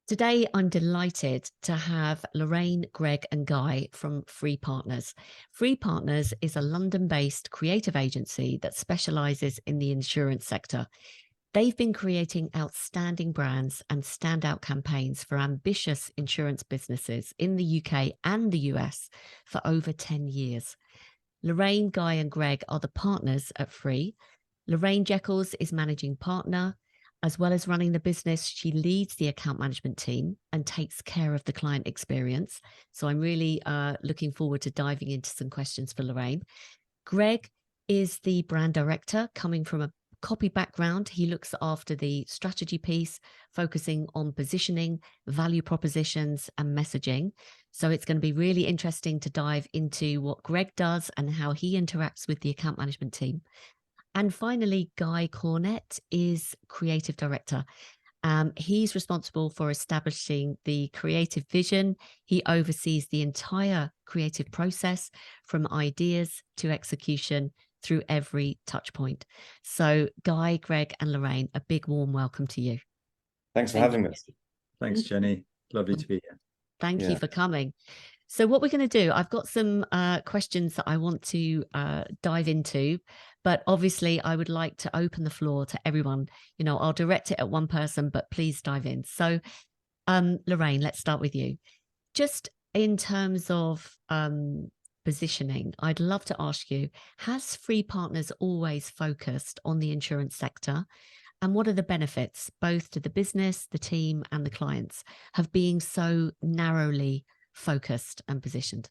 Today, I'm delighted to have Lorraine, Greg, and Guy from Free Partners. Free Partners is a London-based creative agency that specializes in the insurance sector. They've been creating outstanding brands and standout campaigns for ambitious insurance businesses in the UK and the US for over 10 years. Lorraine, Guy, and Greg are the partners at Free. Lorraine Jeckells is managing partner. As well as running the business, she leads the account management team and takes care of the client experience. So I'm really looking forward to diving into some questions for Lorraine. Greg is the brand director, coming from a copy background. He looks after the strategy piece, focusing on positioning, value propositions, and messaging. So it's going to be really interesting to dive into what Greg does and how he interacts with the account management team. And finally, Guy Cornet is creative director. He's responsible for establishing the creative vision. He oversees the entire creative process from ideas to execution through every touch point. So Guy, Greg, and Lorraine, a big warm welcome to you. Thanks for having us. Thanks, Jenny. Lovely to be here. Thank you for coming. So what we're going to do, I've got some questions that I want to dive into, but obviously I would like to open the floor to everyone. You know, I'll direct it at one person, but please dive in. So Lorraine, let's start with you. Just in terms of positioning, I'd love to ask you, has Free Partners always focused on the insurance sector? And what are the benefits, both to the business, the team, and the clients, of being so narrowly focused and positioned?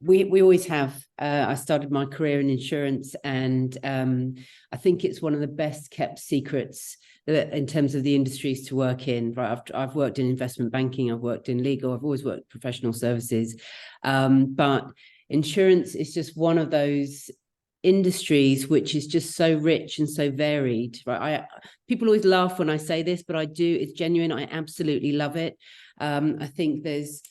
We always have. I started my career in insurance, and I think it's one of the best kept secrets in terms of the industries to work in. Right, I've worked in investment banking, I've worked in legal, I've always worked professional services, but insurance is just one of those industries which is just so rich and so varied. Right, people always laugh when I say this, but I do. It's genuine. I absolutely love it. I think there's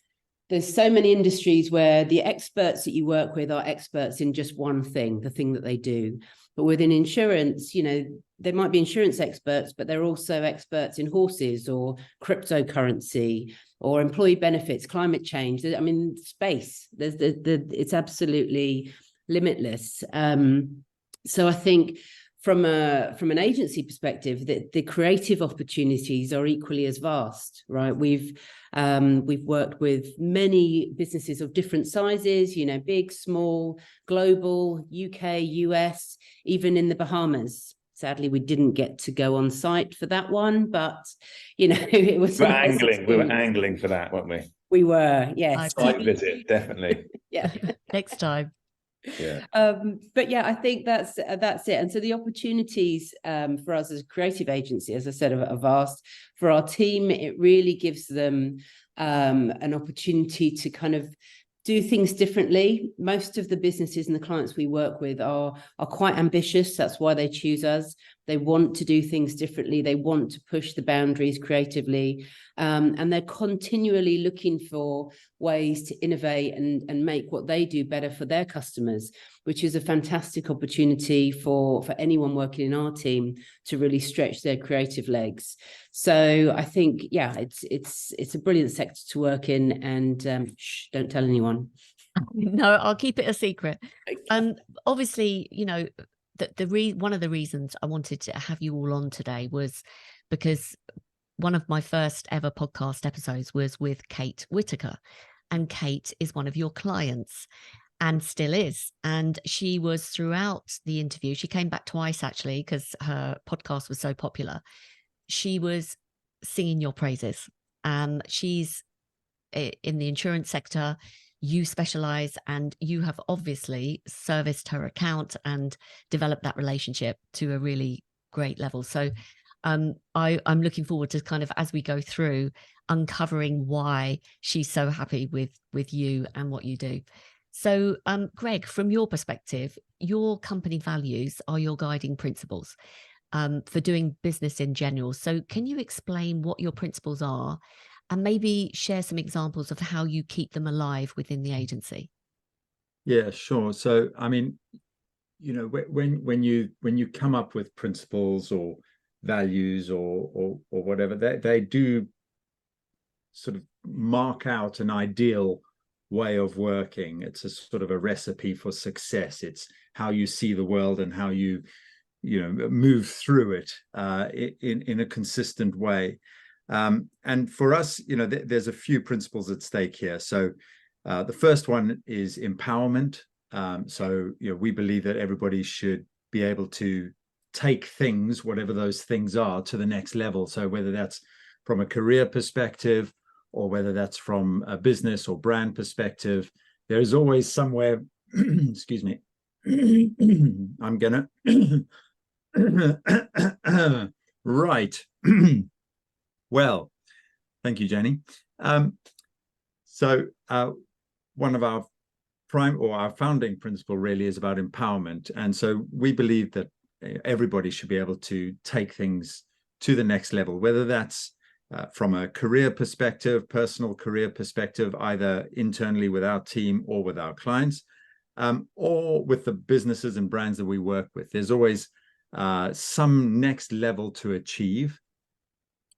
so many industries where the experts that you work with are experts in just one thing, the thing that they do. But within insurance, you know, there might be insurance experts, but they're also experts in horses or cryptocurrency or employee benefits, climate change. I mean, space. It's absolutely limitless. So I think from an agency perspective, the creative opportunities are equally as vast, right? We've worked with many businesses of different sizes, you know, big, small, global, UK, US, even in the Bahamas. Sadly, we didn't get to go on site for that one, but you know, it was. We were angling for that, weren't we? We were, yes. Site visit, definitely. Yeah. Next time. Yeah. But yeah, I think that's it. And so the opportunities for us as a creative agency, as I said, are vast. For our team, it really gives them an opportunity to kind of do things differently. Most of the businesses and the clients we work with are quite ambitious. That's why they choose us. They want to do things differently. They want to push the boundaries creatively. And they're continually looking for ways to innovate and make what they do better for their customers, which is a fantastic opportunity for anyone working in our team to really stretch their creative legs. So I think, yeah, it's a brilliant sector to work in, and don't tell anyone. No, I'll keep it a secret. Obviously, you know, one of the reasons I wanted to have you all on today was because one of my first ever podcast episodes was with Kate Whittaker, and Kate is one of your clients and still is. And she was throughout the interview. She came back twice, actually, because her podcast was so popular. She was singing your praises. She's in the insurance sector. You specialize, and you have obviously serviced her account and developed that relationship to a really great level. So I'm looking forward to kind of, as we go through, uncovering why she's so happy with you and what you do. So Greg, from your perspective, your company values are your guiding principles for doing business in general. So can you explain what your principles are and maybe share some examples of how you keep them alive within the agency? Yeah, sure. So, I mean, you know, when you come up with principles or values or whatever, they do sort of mark out an ideal way of working. It's a sort of a recipe for success. It's how you see the world and how you move through it in a consistent way. And for us, there's a few principles at stake here. So the first one is empowerment. So we believe that everybody should be able to take things, whatever those things are, to the next level. So whether that's from a career perspective or whether that's from a business or brand perspective, there's always somewhere, excuse me, I'm gonna, right. Well, thank you, Jenny. So one of our our founding principle really is about empowerment. And so we believe that everybody should be able to take things to the next level, whether that's from a career perspective, personal career perspective, either internally with our team or with our clients, or with the businesses and brands that we work with. There's always some next level to achieve.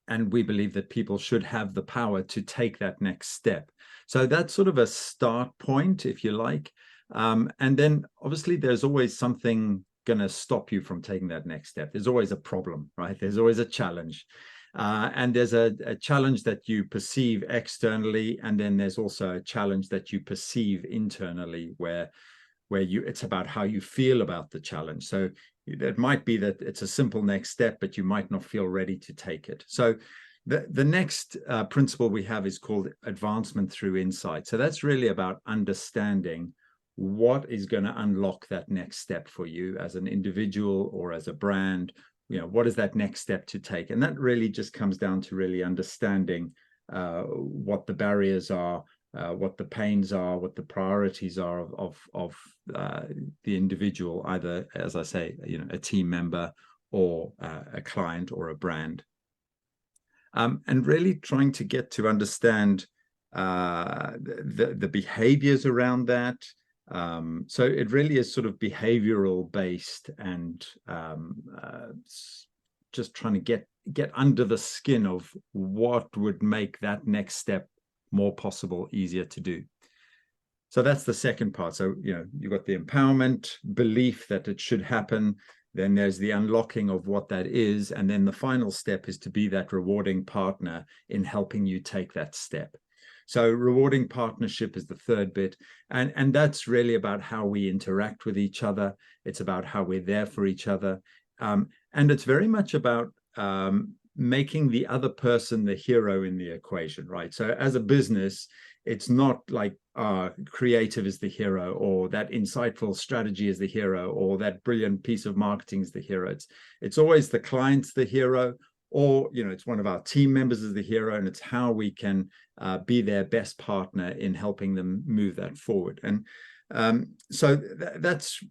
And we believe that people should have the power to take that next step. So that's sort of a start point, if you like. And then obviously there's always something going to stop you from taking that next step. There's always a problem, right? There's always a challenge. And there's a challenge that you perceive externally. And then there's also a challenge that you perceive internally where it's about how you feel about the challenge. So it might be that it's a simple next step, but you might not feel ready to take it. So the next principle we have is called advancement through insight. So that's really about understanding what is going to unlock that next step for you as an individual or as a brand. What is that next step to take? And that really just comes down to really understanding what the barriers are, what the pains are, what the priorities are of the individual, either, as I say, a team member or a client or a brand. And really trying to get to understand the behaviors around that. So it really is sort of behavioral based and just trying to get under the skin of what would make that next step more possible, easier to do. So that's the second part. So, you've got the empowerment, belief that it should happen. Then there's the unlocking of what that is. And then the final step is to be that rewarding partner in helping you take that step. So rewarding partnership is the third bit. And that's really about how we interact with each other. It's about how we're there for each other. And it's very much about making the other person the hero in the equation, right? So as a business, it's not like creative is the hero, or that insightful strategy is the hero, or that brilliant piece of marketing is the hero. It's always the client's the hero, or it's one of our team members is the hero, and it's how we can be their best partner in helping them move that forward. And so that's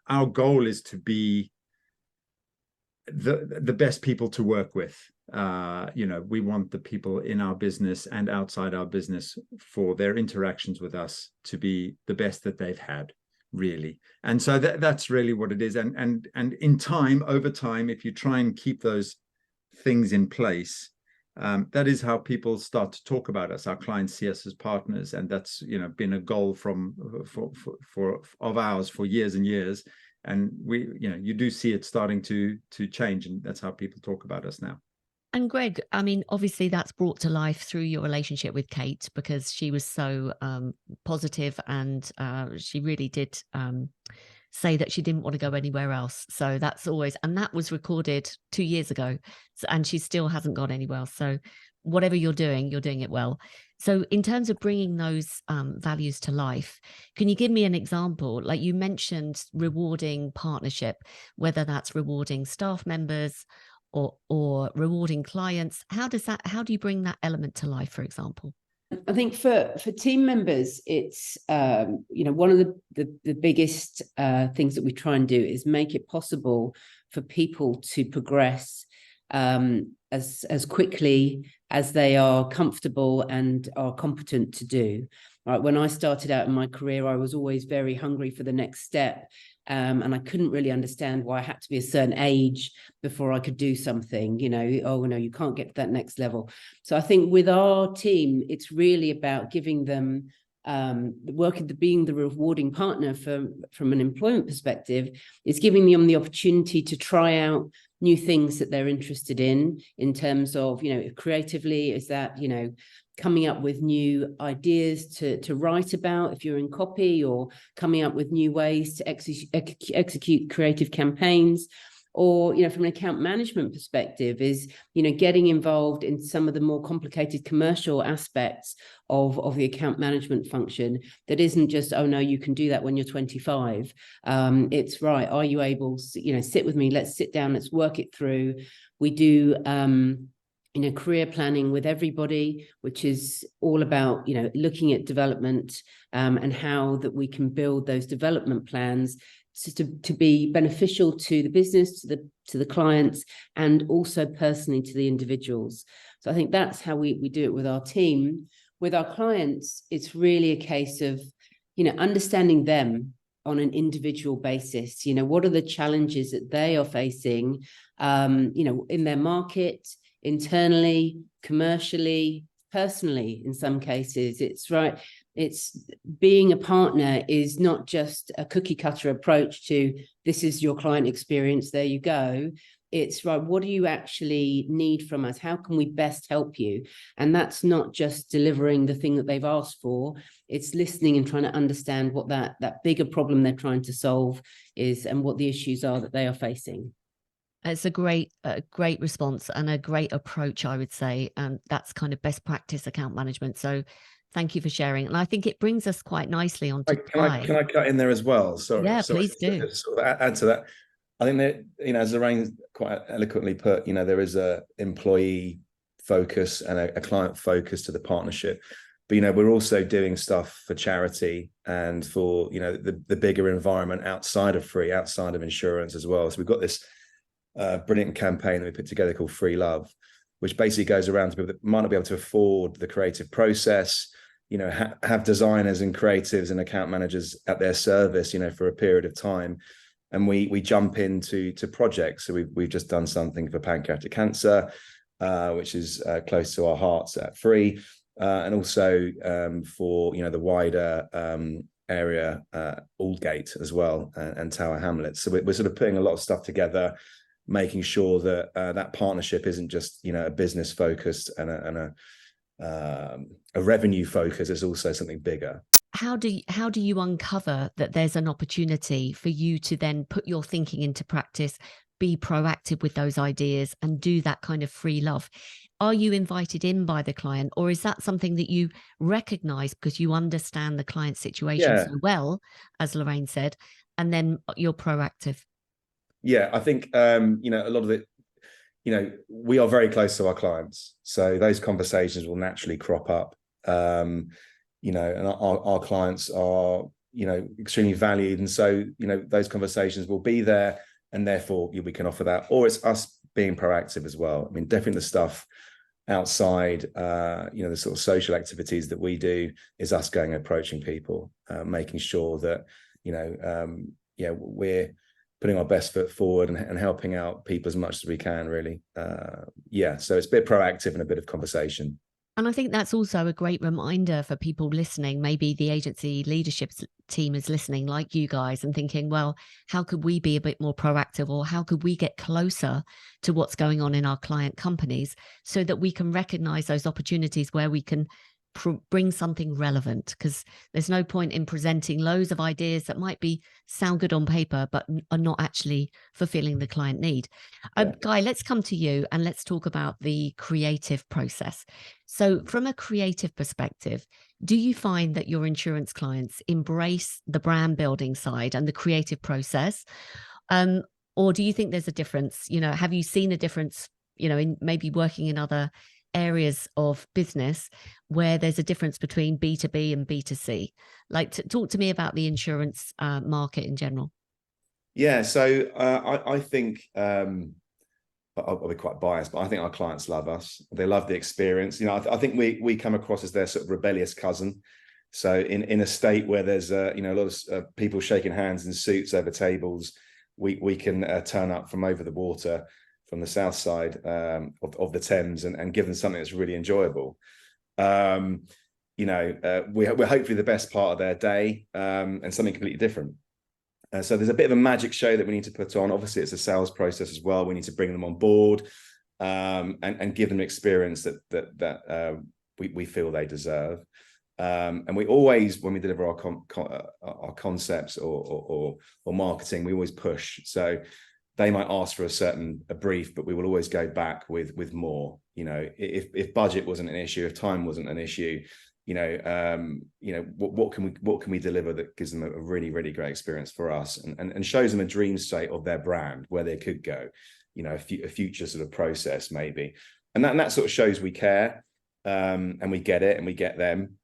our goal is to be the best people to work with. We want the people in our business and outside our business for their interactions with us to be the best that they've had, really. And so that's really what it is. And in time, over time, if you try and keep those things in place, that is how people start to talk about us. Our clients see us as partners, and that's been a goal of ours for years and years. And you do see it starting to change, and that's how people talk about us now. And Greg, I mean, obviously that's brought to life through your relationship with Kate, because she was so positive, and she really did say that she didn't want to go anywhere else. So that's always, and that was recorded 2 years ago, and she still hasn't gone anywhere else. So whatever you're doing it well. So in terms of bringing those values to life, can you give me an example? Like you mentioned rewarding partnership, whether that's rewarding staff members or rewarding clients. How do you bring that element to life, for example? I think for team members, it's one of the biggest things that we try and do is make it possible for people to progress as quickly as they are comfortable and are competent to do. Right. When I started out in my career, I was always very hungry for the next step. And I couldn't really understand why I had to be a certain age before I could do something, you know, oh no, you can't get to that next level. So I think with our team, it's really about giving them being the rewarding partner from an employment perspective, is giving them the opportunity to try out new things that they're interested in terms of, you know, creatively, is that, you know, coming up with new ideas to write about if you're in copy, or coming up with new ways to execute creative campaigns. Or, you know, from an account management perspective, is, you know, getting involved in some of the more complicated commercial aspects of the account management function, that isn't just, oh no, you can do that when you're 25. It's right, are you able to, you know, sit with me, let's sit down, let's work it through. We do you know, career planning with everybody, which is all about, you know, looking at development and how that we can build those development plans to be beneficial to the business, to the clients, and also personally to the individuals. So I think that's how we do it with our team. With our clients, it's really a case of, you know, understanding them on an individual basis. You know, what are the challenges that they are facing, you know, in their market, internally, commercially, personally, in some cases. It's right. It's being a partner is not just a cookie cutter approach to, this is your client experience, there you go. It's right, what do you actually need from us? How can we best help you? And that's not just delivering the thing that they've asked for. It's listening and trying to understand what that bigger problem they're trying to solve is, and what the issues are that they are facing. It's a great response and a great approach, I would say. And that's kind of best practice account management. So thank you for sharing. And I think it brings us quite nicely on to Can I cut in there as well? Sorry. Yeah, So please do. Sort of add to that. I think that, you know, as Lorraine quite eloquently put, you know, there is a employee focus and a client focus to the partnership. But, you know, we're also doing stuff for charity and for, you know, the bigger environment outside of free, outside of insurance as well. So we've got this brilliant campaign that we put together called Free Love, which basically goes around to people that might not be able to afford the creative process, you know, have designers and creatives and account managers at their service, you know, for a period of time. And we jump into projects. So we've just done something for pancreatic cancer, which is close to our hearts at Free, and also for, you know, the wider area, Aldgate as well, and Tower Hamlets. So we're sort of putting a lot of stuff together, making sure that that partnership isn't just, you know, a business focused and a revenue focus. It's also something bigger. How do you uncover that there's an opportunity for you to then put your thinking into practice, be proactive with those ideas, and do that kind of free love? Are you invited in by the client, or is that something that you recognize because you understand the client's situation so well, as Lorraine said, and then you're proactive? Yeah, I think, you know, a lot of it, you know, we are very close to our clients. So those conversations will naturally crop up, you know, and our clients are, you know, extremely valued. And so, you know, those conversations will be there, and therefore we can offer that. Or it's us being proactive as well. I mean, definitely the stuff outside, you know, the sort of social activities that we do is us going and approaching people, making sure that, you know, yeah, we're putting our best foot forward and helping out people as much as we can, really. Yeah, so it's a bit proactive and a bit of conversation. And I think that's also a great reminder for people listening. Maybe the agency leadership team is listening, like you guys, and thinking, well, how could we be a bit more proactive, or how could we get closer to what's going on in our client companies so that we can recognize those opportunities where we can bring something relevant? Because there's no point in presenting loads of ideas that might sound good on paper but are not actually fulfilling the client need. Guy, let's come to you and let's talk about the creative process. So from a creative perspective, do you find that your insurance clients embrace the brand building side and the creative process, or do you think there's a difference? You know, have you seen a difference, you know, in maybe working in other areas of business where there's a difference between B2B and B2C? Like, talk to me about the insurance market in general. Yeah, so I think I'll be quite biased, but I think our clients love us. They love the experience. You know, I think we come across as their sort of rebellious cousin. So in a state where there's a lot of people shaking hands in suits over tables, we can turn up from over the water, from the south side of the Thames, and give them something that's really enjoyable. We're hopefully the best part of their day, and something completely different. So there's a bit of a magic show that we need to put on. Obviously, it's a sales process as well. We need to bring them on board, and give them an experience that we feel they deserve. And we always, when we deliver our concepts or marketing, we always push. So they might ask for a brief, but we will always go back with more. If budget wasn't an issue, if time wasn't an issue, what can we deliver that gives them a really, really great experience for us, and shows them a dream state of their brand, where they could go, a future sort of process maybe, and that sort of shows we care, and we get it, and we get them.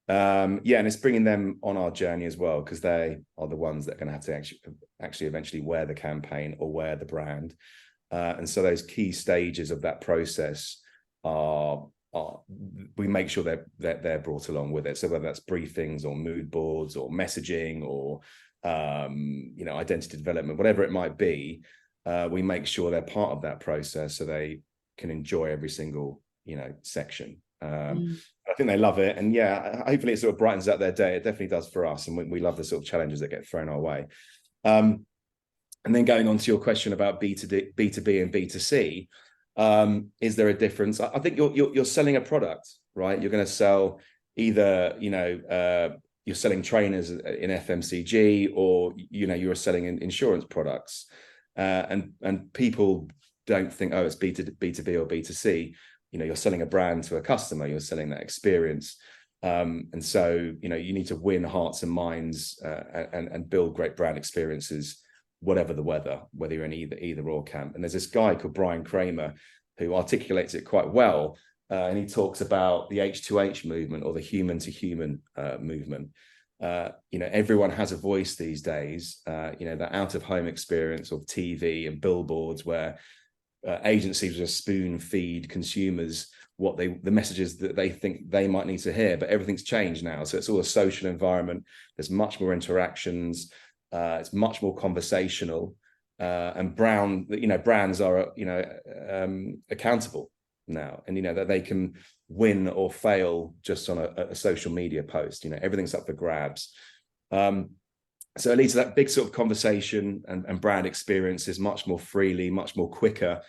And it's bringing them on our journey as well, because they are the ones that are going to have to actually eventually wear the campaign or wear the brand, and so those key stages of that process we make sure they're brought along with it. So whether that's briefings or mood boards or messaging or identity development, whatever it might be, we make sure they're part of that process so they can enjoy every single section. I think they love it, and hopefully it sort of brightens up their day. It definitely does for us, and we love the sort of challenges that get thrown our way. And then going on to your question about B2B and B2C, is there a difference? I think you're selling a product, right? You're going to sell either you're selling trainers in FMCG, or you're selling insurance products, and people don't think, oh, it's B2B or B2C. You're selling a brand to a customer, you're selling that experience. And so, you need to win hearts and minds, and build great brand experiences, whatever the weather, whether you're in either or camp. And there's this guy called Brian Kramer who articulates it quite well. And he talks about the H2H movement, or the human to human movement. Everyone has a voice these days, that out of home experience of TV and billboards, where agencies will spoon feed consumers the messages that they think they might need to hear, but everything's changed now. So it's all a social environment. There's much more interactions. It's much more conversational, and brands are accountable now, and that they can win or fail just on a social media post. Everything's up for grabs. So it leads to that big sort of conversation and brand experiences much more freely, much more quicker.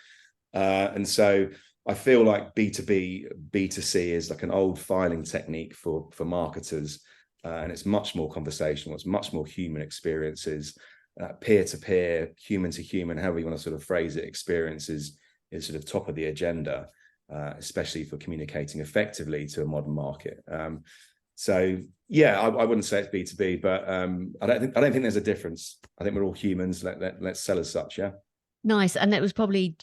And so I feel like B2B, B2C is like an old filing technique for marketers. And it's much more conversational. It's much more human experiences, peer-to-peer, human-to-human, however you want to sort of phrase it, experiences is sort of top of the agenda, especially for communicating effectively to a modern market. So I wouldn't say it's B2B, but I don't think there's a difference. I think we're all humans. Let's sell as such. Yeah. Nice. And that was probably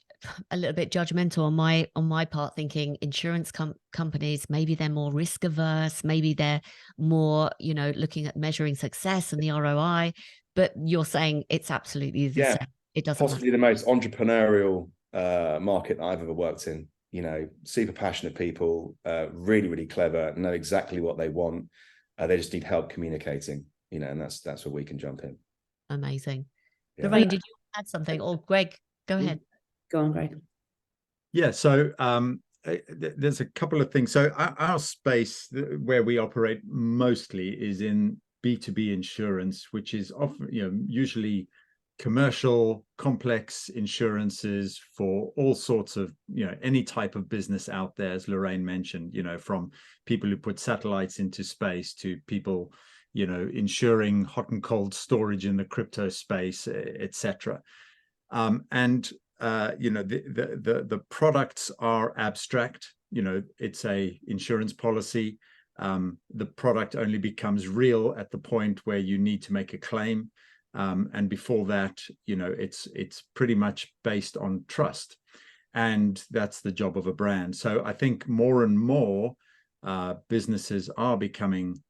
a little bit judgmental on my part, thinking insurance companies, maybe they're more risk averse, maybe they're more, looking at measuring success and the ROI. But you're saying it's absolutely the same. It doesn't possibly the most entrepreneurial market that I've ever worked in. Super passionate people, really, really clever, know exactly what they want. They just need help communicating, and that's where we can jump in. Amazing. Yeah. Lorraine, did you add something? Or Greg, go ahead. Go on, Greg. Yeah, so there's a couple of things. So our space where we operate mostly is in B2B insurance, which is often, usually commercial, complex insurances for all sorts of, any type of business out there, as Lorraine mentioned, from people who put satellites into space to people, insuring hot and cold storage in the crypto space, etc. The products are abstract. It's a insurance policy. The product only becomes real at the point where you need to make a claim. And before that, it's pretty much based on trust. And that's the job of a brand. So I think more and more businesses are becoming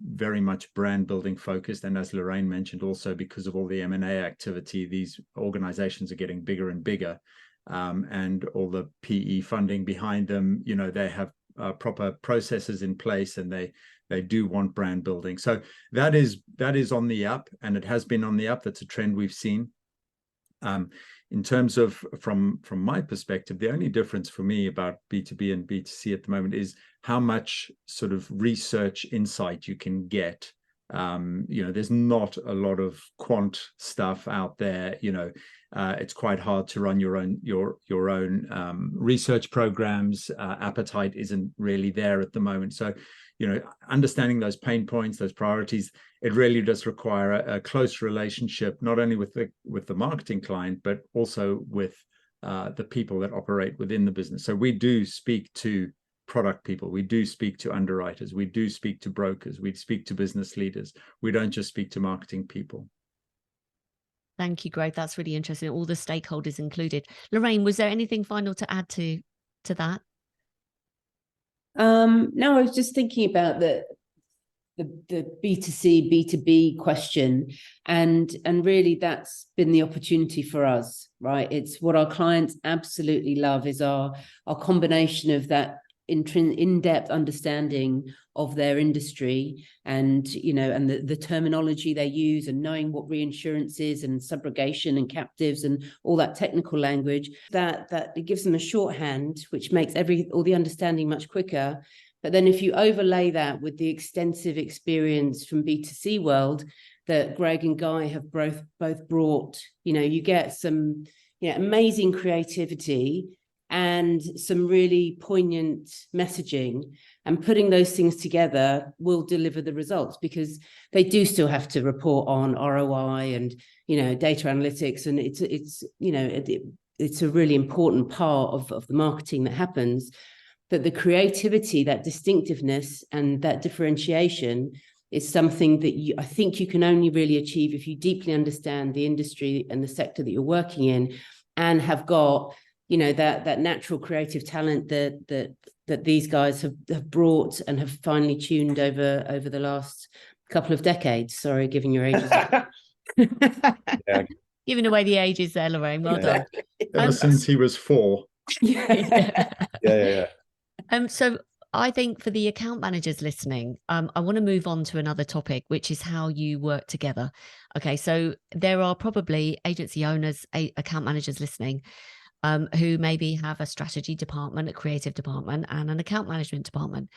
very much brand building focused. And as Lorraine mentioned, also because of all the M&A activity, these organizations are getting bigger and bigger, and all the PE funding behind them. They have proper processes in place, and they They do want brand building. So that is on the up, and it has been on the up. That's a trend we've seen. In terms of from my perspective, the only difference for me about B2B and B2C at the moment is how much sort of research insight you can get. There's not a lot of quant stuff out there. It's quite hard to run your own research programs. Appetite isn't really there at the moment. So, understanding those pain points, those priorities, it really does require a close relationship, not only with the marketing client, but also with the people that operate within the business. So we do speak to product people, we do speak to underwriters, we do speak to brokers, we speak to business leaders. We don't just speak to marketing people. Thank you, Greg. That's really interesting. All the stakeholders included. Lorraine, was there anything final to add to that? No, I was just thinking about the B2C, B2B question, and really that's been the opportunity for us, right? It's what our clients absolutely love is our combination of that in-depth understanding of their industry and and the terminology they use, and knowing what reinsurance is and subrogation and captives and all that technical language, that it gives them a shorthand which makes all the understanding much quicker. But then if you overlay that with the extensive experience from B2C world that Greg and Guy have both brought, you get some amazing creativity and some really poignant messaging, and putting those things together will deliver the results, because they do still have to report on ROI and data analytics, and it's a really important part of the marketing that happens. But the creativity, that distinctiveness and that differentiation is something that I think you can only really achieve if you deeply understand the industry and the sector that you're working in, and have got that natural creative talent that these guys have brought and have finely tuned over the last couple of decades. Sorry, giving your ages. Yeah. Giving away the ages there, Lorraine. Well done. Ever since he was 4. Yeah. So I think for the account managers listening, I want to move on to another topic, which is how you work together. Okay, so there are probably agency owners, account managers listening, who maybe have a strategy department, a creative department, and an account management department.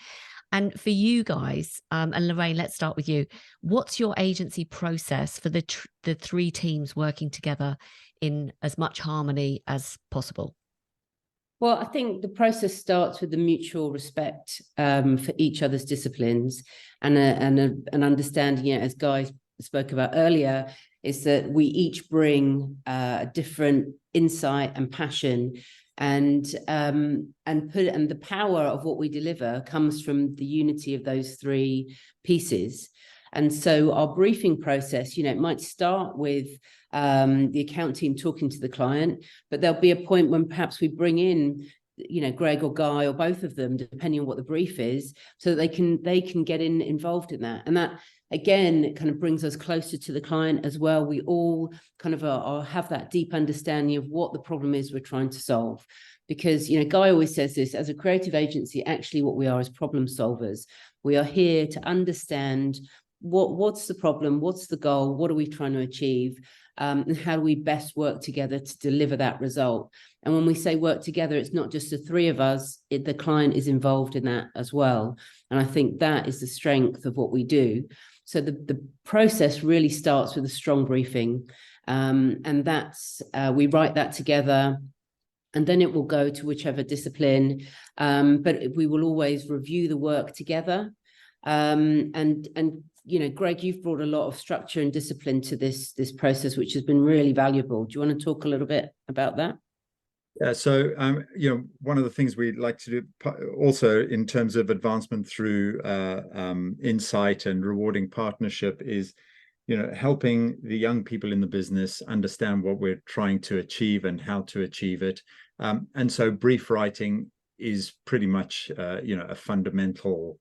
And for you guys, and Lorraine, let's start with you. What's your agency process for the three teams working together in as much harmony as possible? Well, I think the process starts with the mutual respect for each other's disciplines, and an understanding, as Guy spoke about earlier, is that we each bring a different insight and passion, and the power of what we deliver comes from the unity of those three pieces. And so our briefing process, it might start with the account team talking to the client, but there'll be a point when perhaps we bring in Greg or Guy or both of them, depending on what the brief is, so that they can get involved in that. And that, again, it kind of brings us closer to the client as well. We all kind of have that deep understanding of what the problem is we're trying to solve. Because, Guy always says this, as a creative agency, actually what we are is problem solvers. We are here to understand what's the problem, what's the goal, what are we trying to achieve, and how do we best work together to deliver that result. And when we say work together, it's not just the three of us, the client is involved in that as well. And I think that is the strength of what we do. So the process really starts with a strong briefing, and that's we write that together, and then it will go to whichever discipline, but we will always review the work together. And Greg, you've brought a lot of structure and discipline to this process, which has been really valuable. Do you want to talk a little bit about that? Yeah, so one of the things we like to do also in terms of advancement through insight and rewarding partnership is helping the young people in the business understand what we're trying to achieve and how to achieve it. And so brief writing is pretty much a fundamental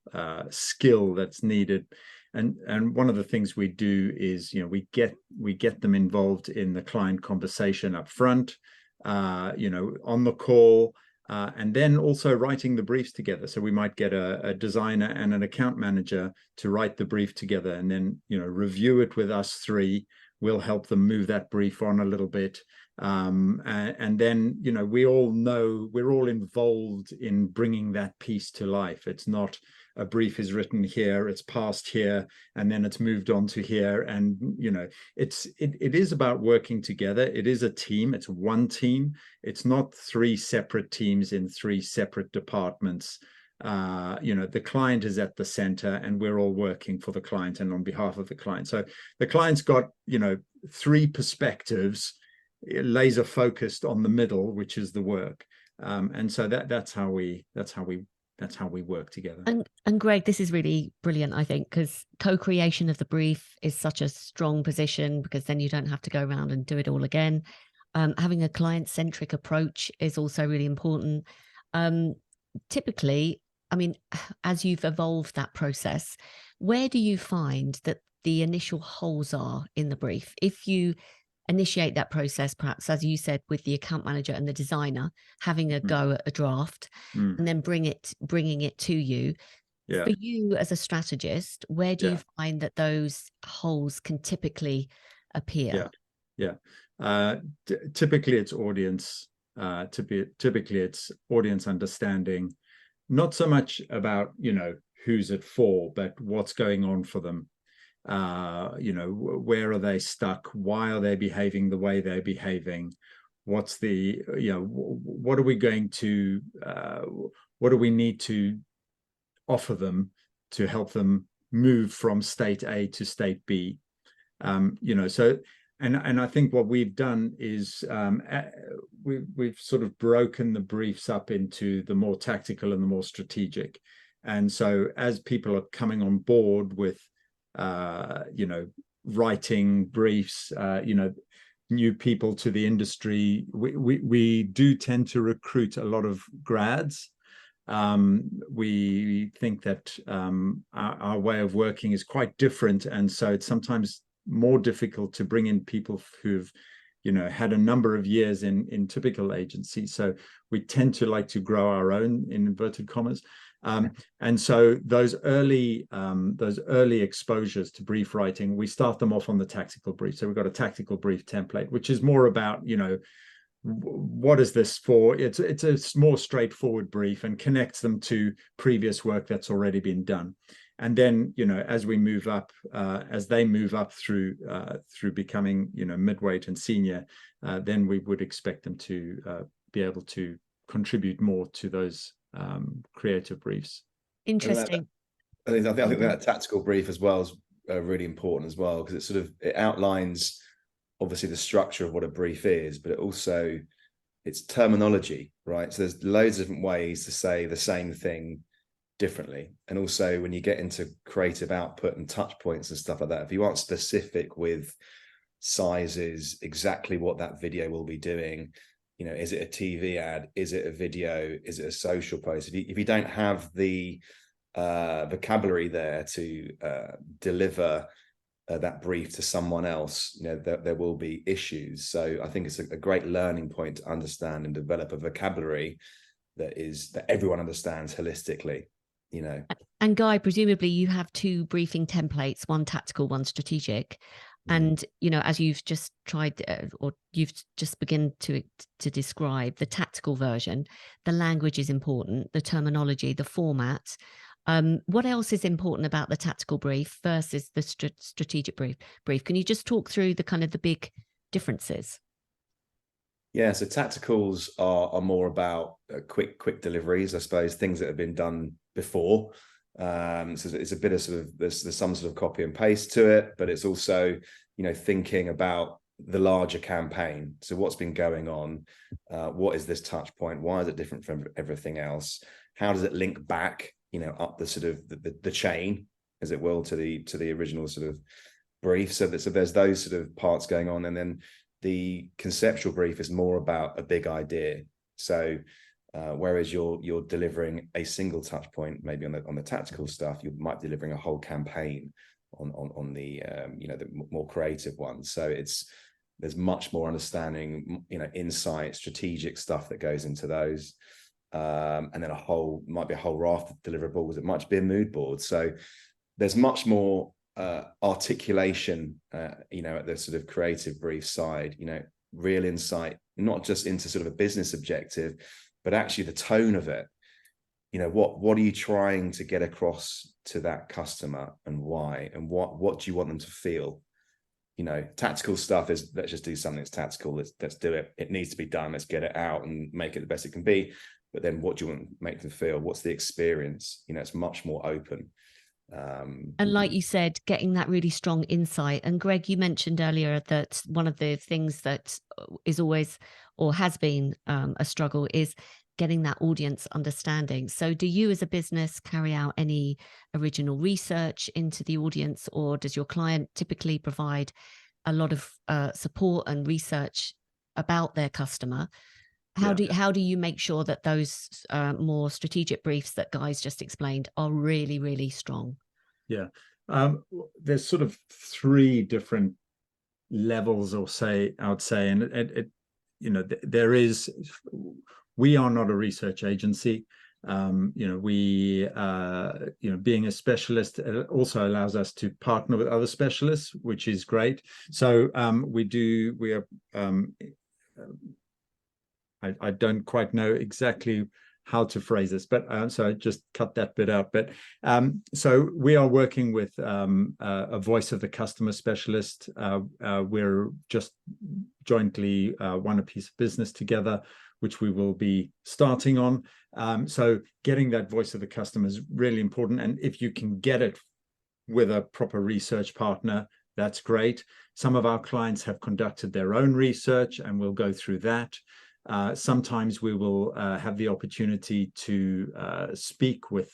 skill that's needed. And one of the things we do is we get them involved in the client conversation up front, on the call, and then also writing the briefs together. So we might get a designer and an account manager to write the brief together, and then, you know, review it with us three. We'll help them move that brief on a little bit. And then, you know, we all know we're all involved in bringing that piece to life. It's not a brief is written here, it's passed here, and then it's moved on to here. And, you know, it is about working together. It is a team. It's one team. It's not three separate teams in three separate departments. You know, the client is at the center, and we're all working for the client and on behalf of the client. So the client's got, you know, three perspectives, laser focused on the middle, which is the work. And so that's how we work together. And Greg, this is really brilliant, I think, because co-creation of the brief is such a strong position, because then you don't have to go around and do it all again. Having a client-centric approach is also really important. Typically, I mean, as you've evolved that process, where do you find that the initial holes are in the brief? If you initiate that process, perhaps, as you said, with the account manager and the designer, having a go at a draft, and then bringing it to you. Yeah. For you as a strategist, where do you find that those holes can typically appear? Typically it's audience. Typically it's audience understanding, not so much about, you know, who's it for, but what's going on for them. You know, where are they stuck? Why are they behaving the way they're behaving? What's the, you know, what are we going to, what do we need to offer them to help them move from state A to state B? You know, so, and I think what we've done is we've sort of broken the briefs up into the more tactical and the more strategic. And so as people are coming on board with, you know, writing briefs, you know, new people to the industry, we do tend to recruit a lot of grads. We think that our way of working is quite different, and so it's sometimes more difficult to bring in people who've, you know, had a number of years in typical agencies. So we tend to like to grow our own, in inverted commas. And so those early exposures to brief writing, we start them off on the tactical brief. So we've got a tactical brief template, which is more about, you know, what is this for? It's a more straightforward brief and connects them to previous work that's already been done. And then, you know, as we move up, as they move up through becoming, you know, midweight and senior, then we would expect them to be able to contribute more to those creative briefs. Interesting. I think that tactical brief as well is really important as well, because it outlines obviously the structure of what a brief is, but it's terminology, right? So there's loads of different ways to say the same thing differently. And also when you get into creative output and touch points and stuff like that, if you aren't specific with sizes, exactly what that video will be doing, you know, is it a TV ad? Is it a video? Is it a social post? If you don't have the vocabulary there to deliver that brief to someone else, you know, there will be issues. So I think it's a great learning point to understand and develop a vocabulary that everyone understands holistically, you know. And Guy, presumably you have two briefing templates, one tactical, one strategic. And, you know, as you've just tried, or you've just begun to describe the tactical version, the language is important, the terminology, the format. What else is important about the tactical brief versus the strategic brief? Can you just talk through the kind of the big differences? Yeah, so tacticals are more about quick deliveries, I suppose, things that have been done before. So it's a bit of there's some sort of copy and paste to it, but it's also, you know, thinking about the larger campaign. So what's been going on? What is this touch point? Why is it different from everything else? How does it link back, you know, up the sort of the chain, as it will, to the original sort of brief? So there's those sort of parts going on, and then the conceptual brief is more about a big idea. So whereas you're delivering a single touch point, maybe on the tactical stuff, you might be delivering a whole campaign on the you know, the more creative ones. So there's much more understanding, you know, insight, strategic stuff that goes into those. and then might be a whole raft of deliverables. It might be a mood board. So there's much more articulation, you know, at the sort of creative brief side, you know, real insight, not just into sort of a business objective, but actually the tone of it. You know, what are you trying to get across to that customer, and why, and what do you want them to feel? You know, tactical stuff is, let's just do something that's tactical. Let's do it. It needs to be done. Let's get it out and make it the best it can be. But then what do you want to make them feel? What's the experience? You know, it's much more open. And like you said, getting that really strong insight. And Greg, you mentioned earlier that one of the things that is always, or has been, a struggle is getting that audience understanding. So do you as a business carry out any original research into the audience, or does your client typically provide a lot of support and research about their customer? How do you make sure that those more strategic briefs that Guy's just explained are really, really strong? Yeah, there's sort of 3 different levels, or I would say, and it you know, we are not a research agency. You know, we you know, being a specialist also allows us to partner with other specialists, which is great. So we are I don't quite know exactly how to phrase this, but so I just cut that bit out. But so we are working with a voice of the customer specialist. We're just jointly won a piece of business together, which we will be starting on. So getting that voice of the customer is really important. And if you can get it with a proper research partner, that's great. Some of our clients have conducted their own research, and we'll go through that. Sometimes we will have the opportunity to speak with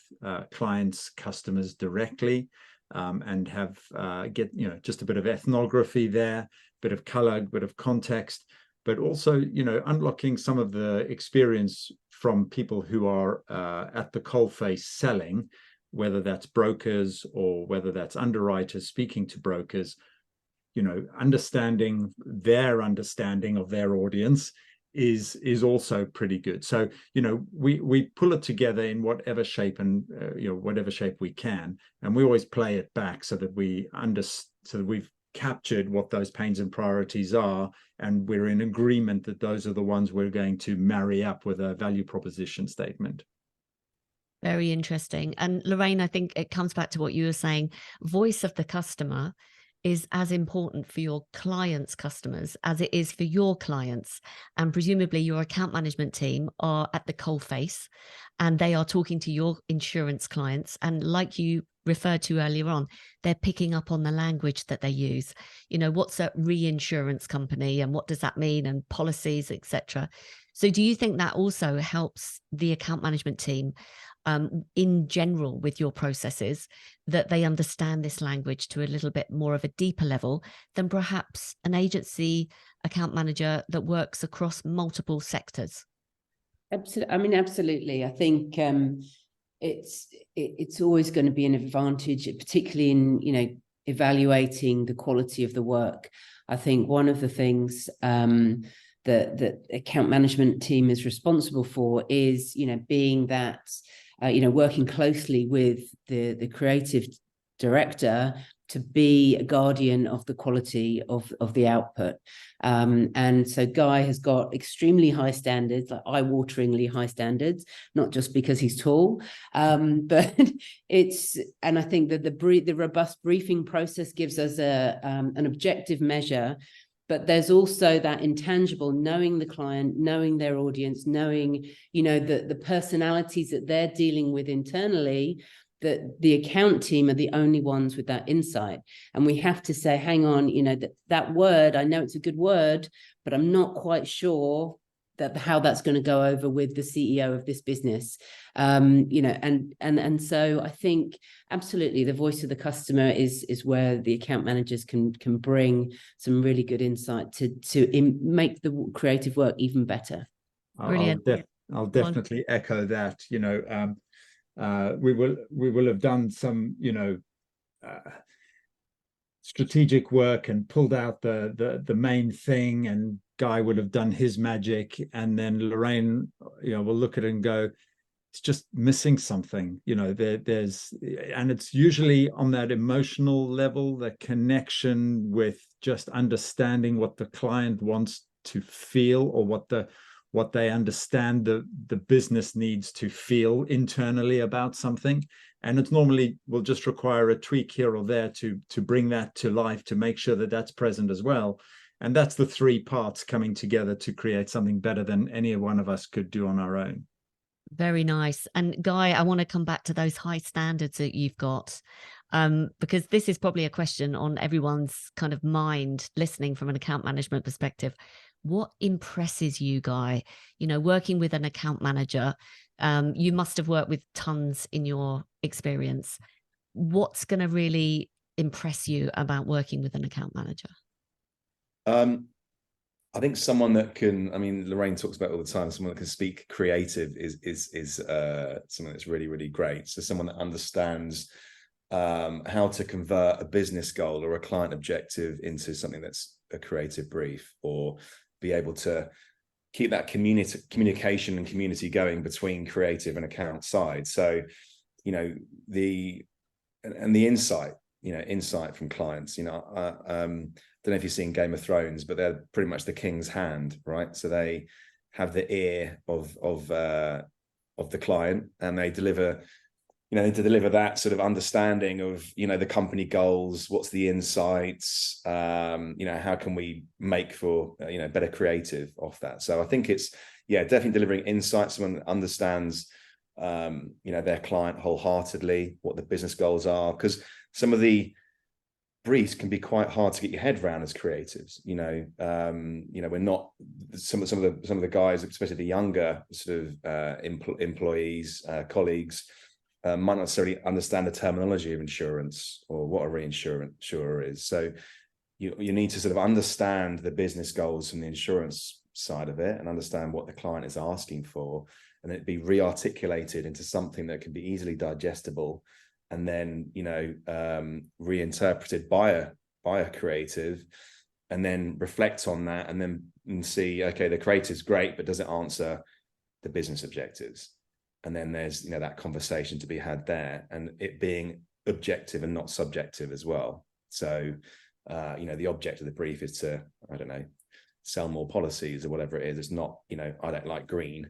clients, customers directly, and have get, you know, just a bit of ethnography there, bit of color, bit of context, but also, you know, unlocking some of the experience from people who are at the coalface selling, whether that's brokers or whether that's underwriters speaking to brokers. You know, understanding of their audience is also pretty good. So, you know, we pull it together in whatever shape, and you know, whatever shape we can, and we always play it back so that we've captured what those pains and priorities are, and we're in agreement that those are the ones we're going to marry up with a value proposition statement. Very interesting. And Lorraine, I think it comes back to what you were saying. Voice of the customer is as important for your clients' customers as it is for your clients. And presumably your account management team are at the coalface, and they are talking to your insurance clients. And like you referred to earlier on, they're picking up on the language that they use. You know, what's a reinsurance company and what does that mean, and policies, etc. So do you think that also helps the account management team in general with your processes, that they understand this language to a little bit more of a deeper level than perhaps an agency account manager that works across multiple sectors? Absolutely. I mean, absolutely. I think it's always going to be an advantage, particularly in, you know, evaluating the quality of the work. I think one of the things that the account management team is responsible for is, you know, being that, you know, working closely with the creative director to be a guardian of the quality of the output. And so Guy has got extremely high standards, like eye-wateringly high standards, not just because he's tall, but and I think that the robust briefing process gives us an objective measure. But there's also that intangible, knowing the client, knowing their audience, knowing, you know, the personalities that they're dealing with internally, that the account team are the only ones with that insight. And we have to say, hang on, you know, that word, I know it's a good word, but I'm not quite sure that how that's going to go over with the CEO of this business. You know, and so I think absolutely the voice of the customer is where the account managers can bring some really good insight to make the creative work even better. Brilliant. I'll definitely echo that. You know, we will have done some, you know, strategic work and pulled out the main thing and Guy would have done his magic, and then Lorraine, will look at it and go, it's just missing something, there's, and it's usually on that emotional level, the connection with just understanding what the client wants to feel, or what they understand the business needs to feel internally about something. And it normally will just require a tweak here or there to bring that to life, to make sure that that's present as well. And that's the three parts coming together to create something better than any one of us could do on our own. Very nice. And Guy, I want to come back to those high standards that you've got, because this is probably a question on everyone's kind of mind listening from an account management perspective. What impresses you, Guy? Working with an account manager, you must have worked with tons in your experience. What's going to really impress you about working with an account manager? I think someone that can, Lorraine talks about it all the time, someone that can speak creative is something that's really, really great. So someone that understands how to convert a business goal or a client objective into something that's a creative brief, or be able to keep that communication and community going between creative and account side. So, the insight from clients, don't know if you've seen Game of Thrones, but they're pretty much the king's hand, right? So they have the ear of the client, and they deliver that sort of understanding of, the company goals, what's the insights, how can we make for, better creative off that. So I think it's, definitely delivering insights. Someone that understands, their client wholeheartedly, what the business goals are, because some of the briefs can be quite hard to get your head around as creatives. We're not, some of the guys, especially the younger sort of employees, colleagues, might not necessarily understand the terminology of insurance or what a reinsurer is. So you need to sort of understand the business goals from the insurance side of it, and understand what the client is asking for, and it be re-articulated into something that can be easily digestible, and then reinterpreted by a creative, and then reflect on that, and then see, okay, the creative's great, but does it answer the business objectives? And then there's that conversation to be had there, and it being objective and not subjective as well. So the object of the brief is to, I don't know, sell more policies or whatever it is. It's not, I don't like green.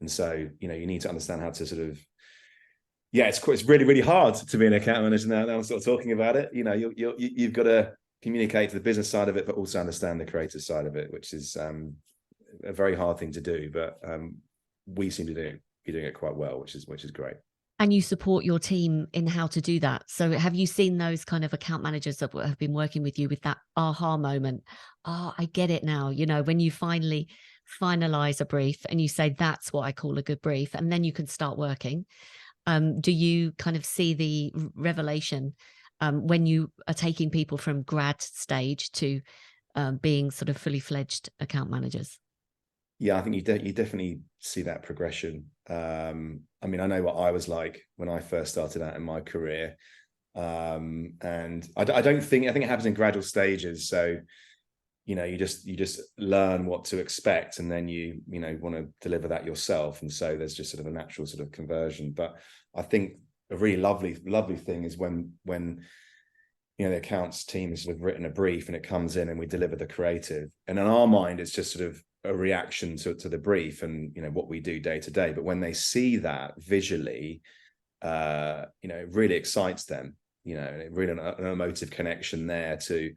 And so you need to understand how to sort of, it's really, really hard to be an account manager now. I'm sort of talking about it. You've got to communicate to the business side of it, but also understand the creative side of it, which is a very hard thing to do. But we seem to be doing it quite well, which is great. And you support your team in how to do that. So have you seen those kind of account managers that have been working with you with that aha moment? Oh, I get it now. When you finally finalize a brief and you say, that's what I call a good brief, and then you can start working. Do you kind of see the revelation when you are taking people from grad stage to being sort of fully fledged account managers? Yeah, I think you definitely see that progression. I know what I was like when I first started out in my career. And I think it happens in gradual stages. So, you just learn what to expect, and then you want to deliver that yourself. And so there's just sort of a natural sort of conversion. But I think a really lovely thing is when the accounts team has sort of written a brief and it comes in and we deliver the creative. And in our mind, it's just sort of a reaction to the brief and what we do day to day. But when they see that visually, it really excites them. Really an emotive connection there to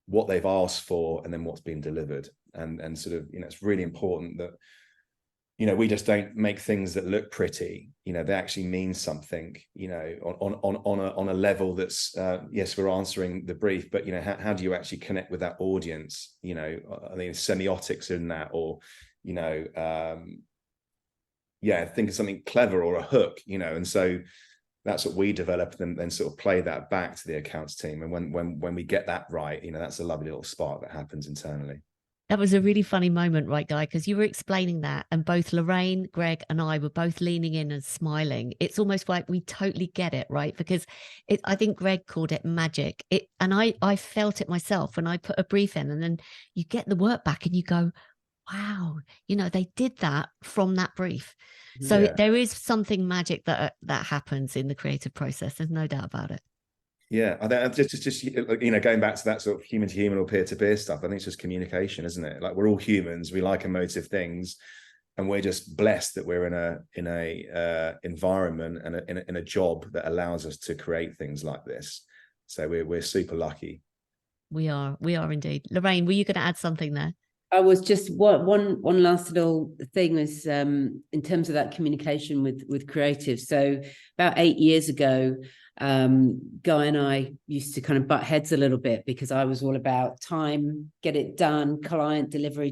what they've asked for, and then what's been delivered. And sort of it's really important that we just don't make things that look pretty. They actually mean something, on a level that's, yes, we're answering the brief, but, how do you actually connect with that audience? I think semiotics in that, or, think of something clever or a hook, and so that's what we develop, and then sort of play that back to the accounts team. And when we get that right, that's a lovely little spark that happens internally. That was a really funny moment, right, Guy? Because you were explaining that, and both Lorraine, Greg, and I were both leaning in and smiling. It's almost like we totally get it, right? Because I think Greg called it magic. And I felt it myself when I put a brief in, and then you get the work back, and you go, "Wow, they did that from that brief." So Yeah. there is something magic that happens in the creative process. There's no doubt about it. Yeah, I think just going back to that sort of human to human or peer to peer stuff. I think it's just communication, isn't it? Like, we're all humans, we like emotive things, and we're just blessed that we're in a environment and in a job that allows us to create things like this. So we're super lucky. We are indeed. Lorraine, were you going to add something there? I was just one last little thing was in terms of that communication with creatives. So about 8 years ago, Guy and I used to kind of butt heads a little bit, because I was all about time, get it done, client delivery,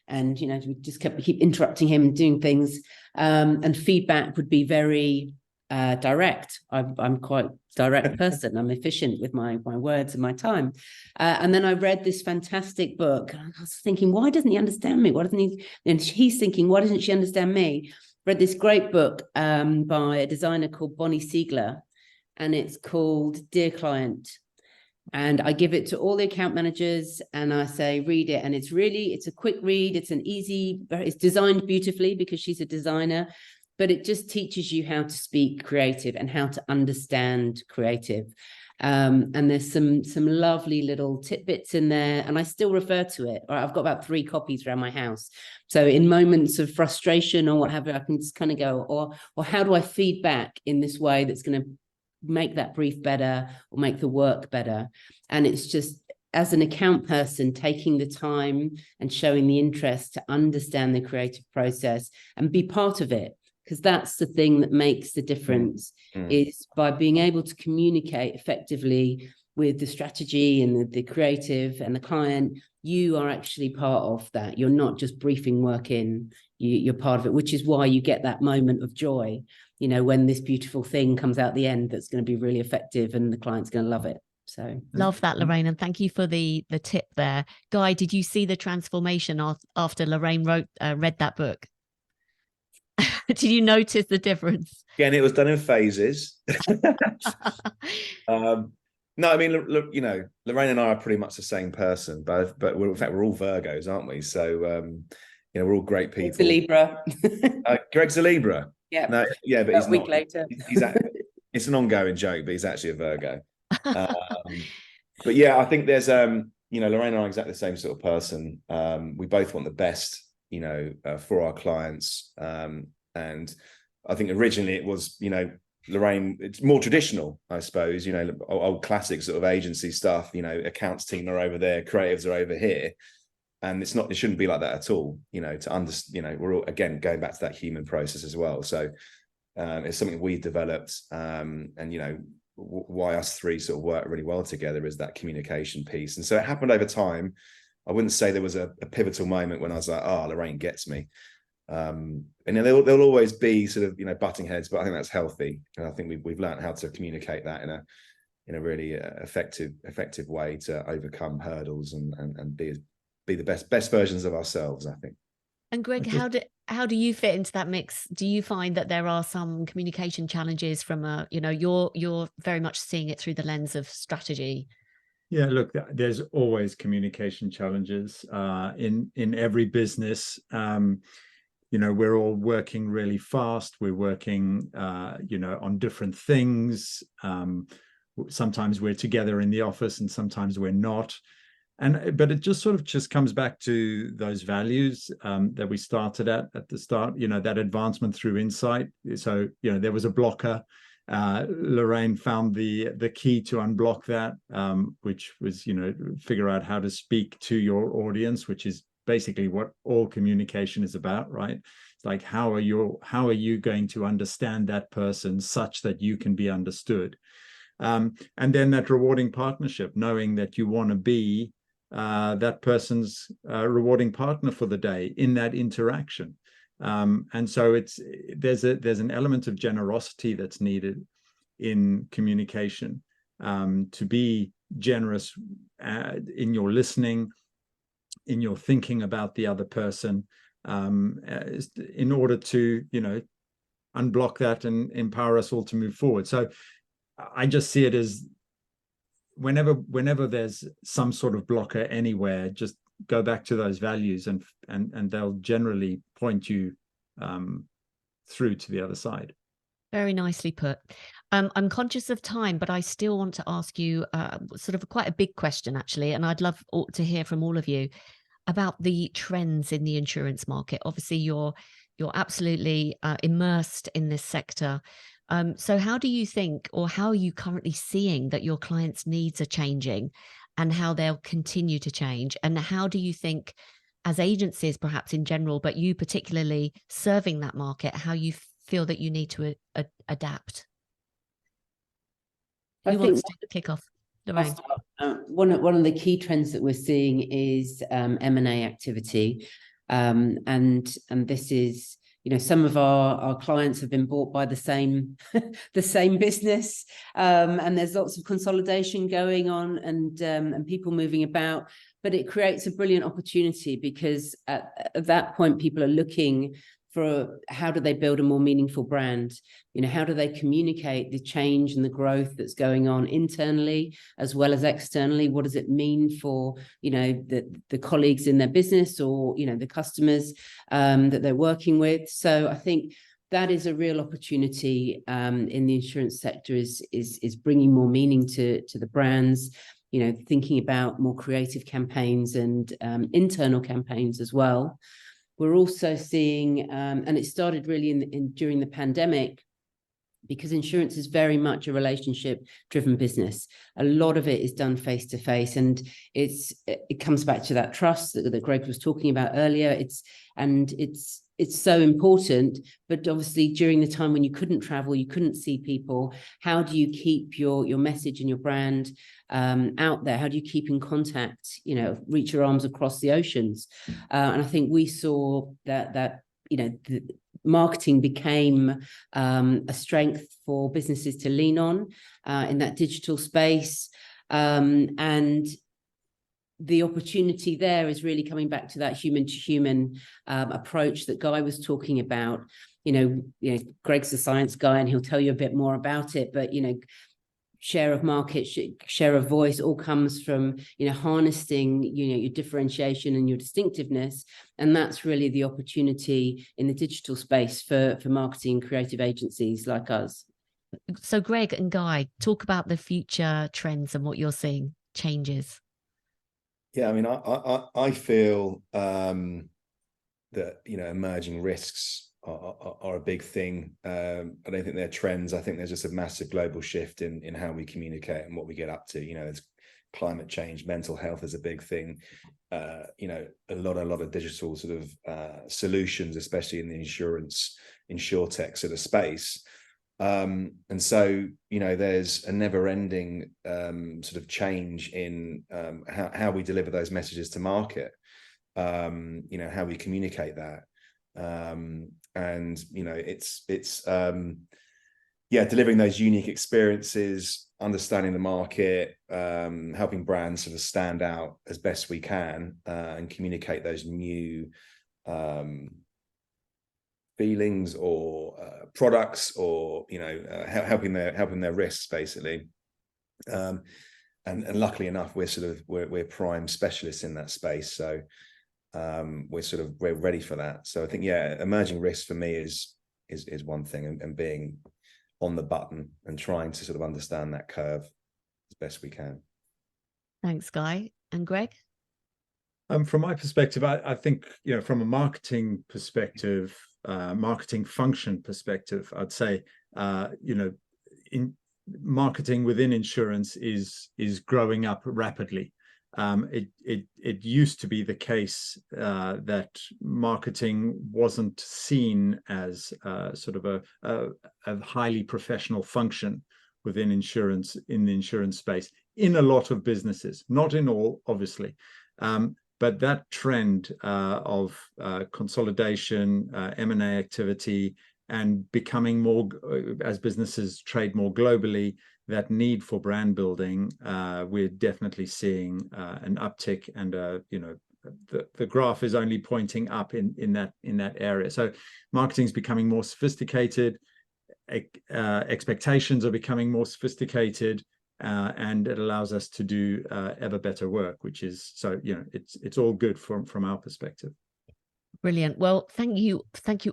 and we just keep interrupting him, doing things, and feedback would be very direct. I'm quite direct person. I'm efficient with my words and my time. And then I read this fantastic book, and I was thinking, why doesn't he understand me? Why doesn't he? And he's thinking, why doesn't she understand me? Read this great book by a designer called Bonnie Siegler, and it's called Dear Client. And I give it to all the account managers, and I say, read it. And it's a quick read. It's designed beautifully because she's a designer, but it just teaches you how to speak creative and how to understand creative. And there's some lovely little tidbits in there, and I still refer to it. I've got about 3 copies around my house. So in moments of frustration or whatever, I can just kind of go, or how do I feed back in this way that's going to make that brief better or make the work better? And it's just, as an account person, taking the time and showing the interest to understand the creative process and be part of it. Because that's the thing that makes the difference, is by being able to communicate effectively with the strategy and the creative and the client, you are actually part of that. You're not just briefing work in, you're part of it, which is why you get that moment of joy, when this beautiful thing comes out the end that's going to be really effective and the client's going to love it. So love that, Lorraine, and thank you for the tip there. Guy, did you see the transformation after Lorraine read that book? Did you notice the difference? Again, it was done in phases. No, I mean, look, Lorraine and I are pretty much the same person, but we're all Virgos, aren't we? So, we're all great people. It's a Libra. Greg's a Libra. Yeah. No, yeah, but he's a week not. later. It's an ongoing joke, but he's actually a Virgo. But yeah, I think there's, Lorraine and I are exactly the same sort of person. We both want the best, for our clients. And I think originally it was, Lorraine, it's more traditional, I suppose, old classic sort of agency stuff, accounts team are over there, creatives are over here. And it shouldn't be like that at all, to understand, we're all, again, going back to that human process as well. So it's something we developed, and, why us 3 sort of work really well together is that communication piece. And so it happened over time. I wouldn't say there was a pivotal moment when I was like, Lorraine gets me. And there'll always be sort of butting heads, but I think that's healthy, and I think we've learned how to communicate that in a really effective way to overcome hurdles and be the best versions of ourselves, I think. And Greg, how do you fit into that mix? Do you find that there are some communication challenges from you're very much seeing it through the lens of strategy? Yeah, look, there's always communication challenges in every business. We're all working really fast. We're working, on different things. Sometimes we're together in the office and sometimes we're not. But it just comes back to those values that we started at the start, that advancement through insight. So, there was a blocker. Lorraine found the key to unblock that, which was, figure out how to speak to your audience, which is basically what all communication is about, right? It's like, how are you going to understand that person such that you can be understood? And then that rewarding partnership, knowing that you want to be that person's rewarding partner for the day in that interaction. And so there's an element of generosity that's needed in communication, to be generous in your listening, in your thinking about the other person, in order to, you know, unblock that and empower us all to move forward. So I just see it as whenever there's some sort of blocker anywhere, just go back to those values, and they'll generally point you through to the other side. Very nicely put. I'm conscious of time, but I still want to ask you sort of quite a big question, actually, and I'd love to hear from all of you about the trends in the insurance market. Obviously, you're absolutely immersed in this sector. So how do you think, or how are you currently seeing that your clients' needs are changing and how they'll continue to change? And how do you think, as agencies, perhaps in general, but you particularly serving that market, how you feel that you need to adapt? Who wants to kick off? Lorraine. One of the key trends that we're seeing is M&A activity, and this is, you know, some of our clients have been bought by the same the same business, and there's lots of consolidation going on, and people moving about, but it creates a brilliant opportunity, because at that point people are looking for how do they build a more meaningful brand? You know, how do they communicate the change and the growth that's going on internally as well as externally? What does it mean for, you know, the colleagues in their business, or, you know, the customers that they're working with? So I think that is a real opportunity in the insurance sector, is bringing more meaning to the brands, you know, thinking about more creative campaigns and internal campaigns as well. We're also seeing, and it started really during the pandemic, because insurance is very much a relationship-driven business. A lot of it is done face-to-face, and it comes back to that trust that Greg was talking about earlier. It's so important, but obviously during the time when you couldn't travel, you couldn't see people, how do you keep your message and your brand out there? How do you keep in contact, you know, reach your arms across the oceans? And I think we saw that you know, the marketing became a strength for businesses to lean on in that digital space, and the opportunity there is really coming back to that human to human approach that Guy was talking about. You know, Greg's a science guy and he'll tell you a bit more about it, but, you know, share of market, share of voice all comes from, you know, harnessing, you know, your differentiation and your distinctiveness. And that's really the opportunity in the digital space for marketing creative agencies like us. So Greg and Guy, talk about the future trends and what you're seeing, changes. Yeah, I mean, I feel that, you know, emerging risks are a big thing. I don't think they're trends. I think there's just a massive global shift in how we communicate and what we get up to. You know, it's climate change, mental health is a big thing. You know, a lot of digital sort of solutions, especially in the insurtech sort of space. And so, you know, there's a never-ending sort of change in how we deliver those messages to market, you know, how we communicate that. And, you know, it's delivering those unique experiences, understanding the market, helping brands sort of stand out as best we can, and communicate those new feelings or products, or, you know, helping their risks basically. And luckily enough, we're prime specialists in that space, so we're ready for that. So I think, yeah, emerging risks for me is one thing, and being on the button and trying to sort of understand that curve as best we can. Thanks, Guy. And Greg? From my perspective, I think, you know, from a marketing perspective, marketing function perspective, I'd say, you know, in marketing within insurance is growing up rapidly. It used to be the case that marketing wasn't seen as sort of a highly professional function within insurance, in the insurance space, in a lot of businesses, not in all, obviously. But that trend of consolidation, M&A activity, and becoming more, as businesses trade more globally, that need for brand building, we're definitely seeing an uptick and the graph is only pointing up in that area. So marketing is becoming more sophisticated, expectations are becoming more sophisticated, and it allows us to do ever better work, which is, so, you know, it's all good from our perspective. Brilliant. Well, thank you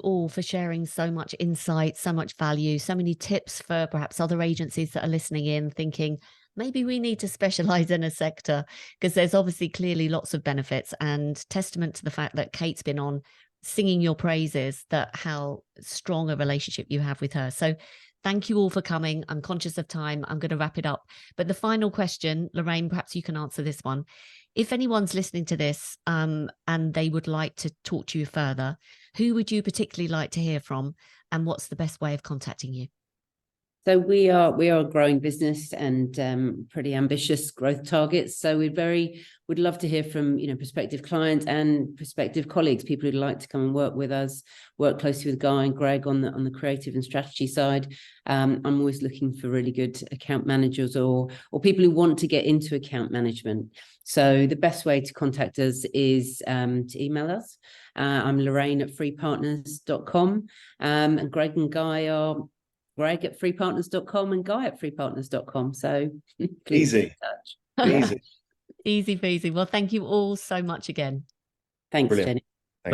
all for sharing so much insight, so much value, so many tips for perhaps other agencies that are listening in, thinking maybe we need to specialize in a sector, because there's obviously clearly lots of benefits, and testament to the fact that Kate's been on singing your praises, that how strong a relationship you have with her. So thank you all for coming. I'm conscious of time. I'm going to wrap it up. But the final question, Lorraine, perhaps you can answer this one. If anyone's listening to this and they would like to talk to you further, who would you particularly like to hear from, and what's the best way of contacting you? So we are a growing business and pretty ambitious growth targets. So would love to hear from, you know, prospective clients and prospective colleagues, people who'd like to come and work with us, work closely with Guy and Greg on the creative and strategy side. I'm always looking for really good account managers or people who want to get into account management. So the best way to contact us is to email us. I'm Lorraine at freepartners.com, and Greg and Guy are Greg at freepartners.com and Guy at freepartners.com. So please Easy. get in touch. Easy. Easy peasy. Well, thank you all so much again. Thanks, Brilliant. Jenny. Thanks.